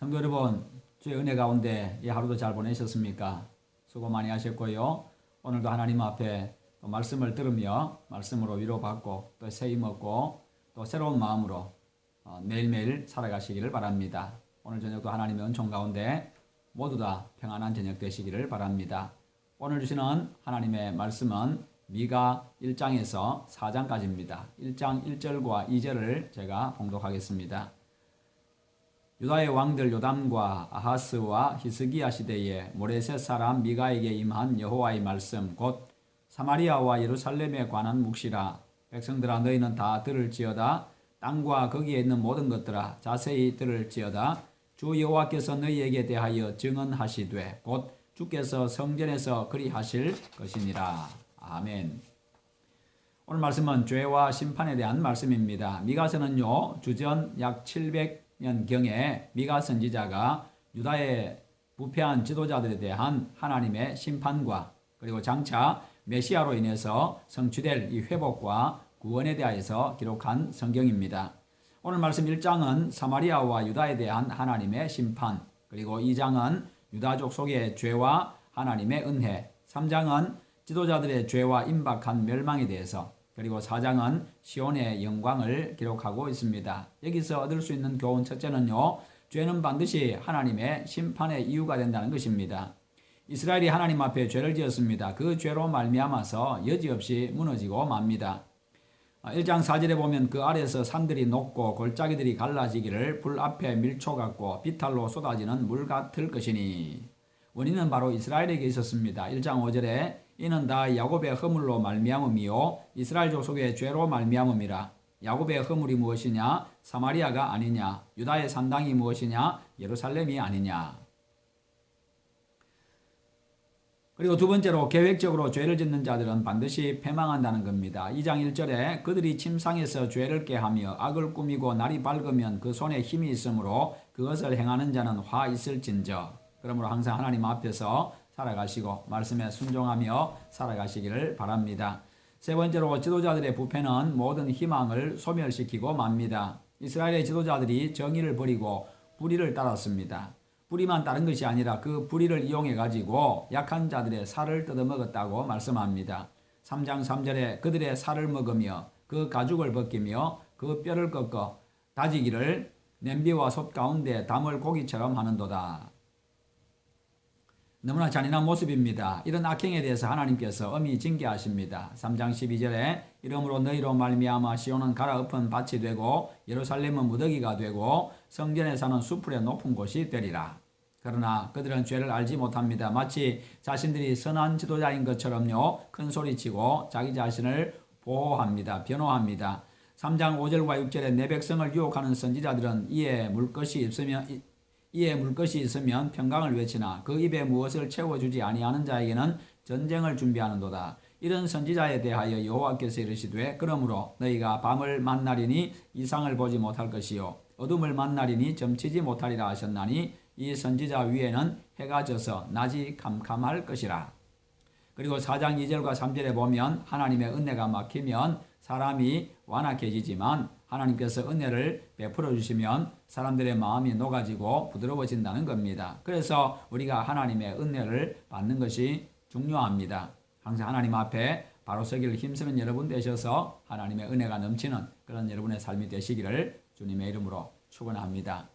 성도 여러분, 주의 은혜 가운데 이 하루도 잘 보내셨습니까? 수고 많이 하셨고요. 오늘도 하나님 앞에 또 말씀을 들으며 말씀으로 위로받고 또 새 힘 얻고 또 새로운 마음으로 매일매일 살아가시기를 바랍니다. 오늘 저녁도 하나님의 은총 가운데 모두 다 평안한 저녁 되시기를 바랍니다. 오늘 주시는 하나님의 말씀은 미가 1장에서 4장까지입니다. 1장 1절과 2절을 제가 봉독하겠습니다. 유다의 왕들 요담과 아하스와 히스기야 시대에 모레셋 사람 미가에게 임한 여호와의 말씀 곧 사마리아와 예루살렘에 관한 묵시라. 백성들아, 너희는 다 들을지어다. 땅과 거기에 있는 모든 것들아 자세히 들을지어다. 주 여호와께서 너희에게 대하여 증언하시되 곧 주께서 성전에서 그리하실 것이니라. 아멘. 오늘 말씀은 죄와 심판에 대한 말씀입니다. 미가서는요, 주전 약 700년경에 미가 선지자가 유다의 부패한 지도자들에 대한 하나님의 심판과 그리고 장차 메시아로 인해서 성취될 이 회복과 구원에 대하여서 기록한 성경입니다. 오늘 말씀 1장은 사마리아와 유다에 대한 하나님의 심판, 그리고 2장은 유다족 속의 죄와 하나님의 은혜, 3장은 지도자들의 죄와 임박한 멸망에 대해서, 그리고 4장은 시온의 영광을 기록하고 있습니다. 여기서 얻을 수 있는 교훈 첫째는요, 죄는 반드시 하나님의 심판의 이유가 된다는 것입니다. 이스라엘이 하나님 앞에 죄를 지었습니다. 그 죄로 말미암아서 여지없이 무너지고 맙니다. 1장 4절에 보면 그 아래에서 산들이 녹고 골짜기들이 갈라지기를 불 앞에 밀초 같고 비탈로 쏟아지는 물 같을 것이니, 원인은 바로 이스라엘에게 있었습니다. 1장 5절에 이는 다 야곱의 허물로 말미암음이요 이스라엘족 속의 죄로 말미암음이라. 야곱의 허물이 무엇이냐? 사마리아가 아니냐? 유다의 산당이 무엇이냐? 예루살렘이 아니냐? 그리고 두 번째로 계획적으로 죄를 짓는 자들은 반드시 패망한다는 겁니다. 2장 1절에 그들이 침상에서 죄를 깨하며 악을 꾸미고 날이 밝으면 그 손에 힘이 있으므로 그것을 행하는 자는 화 있을진저. 그러므로 항상 하나님 앞에서 살아가시고 말씀에 순종하며 살아가시기를 바랍니다. 세 번째로 지도자들의 부패는 모든 희망을 소멸시키고 맙니다. 이스라엘의 지도자들이 정의를 버리고 불의를 따랐습니다. 불의만 따른 것이 아니라 그 불의를 이용해 가지고 약한 자들의 살을 뜯어먹었다고 말씀합니다. 3장 3절에 그들의 살을 먹으며 그 가죽을 벗기며 그 뼈를 꺾어 다지기를 냄비와 솥 가운데 담을 고기처럼 하는도다. 너무나 잔인한 모습입니다. 이런 악행에 대해서 하나님께서 엄히 징계하십니다. 3장 12절에 이러므로 너희로 말미암아 시온은 갈아엎은 밭이 되고 예루살렘은 무더기가 되고 성전에 사는 수풀의 높은 곳이 되리라. 그러나 그들은 죄를 알지 못합니다. 마치 자신들이 선한 지도자인 것처럼요, 큰 소리치고 자기 자신을 보호합니다. 변호합니다. 3장 5절과 6절에 내 백성을 유혹하는 선지자들은 이에 물 것이 있으면 평강을 외치나 그 입에 무엇을 채워주지 아니하는 자에게는 전쟁을 준비하는도다. 이런 선지자에 대하여 여호와께서 이르시되 그러므로 너희가 밤을 만나리니 이상을 보지 못할 것이요 어둠을 만나리니 점치지 못하리라 하셨나니 이 선지자 위에는 해가 져서 낮이 캄캄할 것이라. 그리고 4장 2절과 3절에 보면 하나님의 은혜가 막히면 사람이 완악해지지만 하나님께서 은혜를 베풀어 주시면 사람들의 마음이 녹아지고 부드러워진다는 겁니다. 그래서 우리가 하나님의 은혜를 받는 것이 중요합니다. 항상 하나님 앞에 바로 서기를 힘쓰는 여러분 되셔서 하나님의 은혜가 넘치는 그런 여러분의 삶이 되시기를 주님의 이름으로 축원합니다.